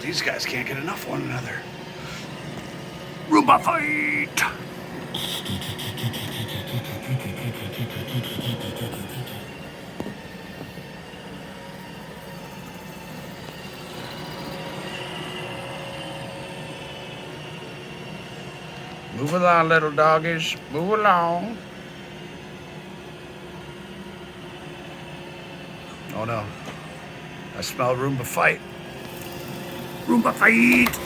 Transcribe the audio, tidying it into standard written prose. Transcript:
These guys can't get enough one another. Roomba fight! Move along, little doggies. Move along. Oh no. I smell Roomba fight. Roomba fight!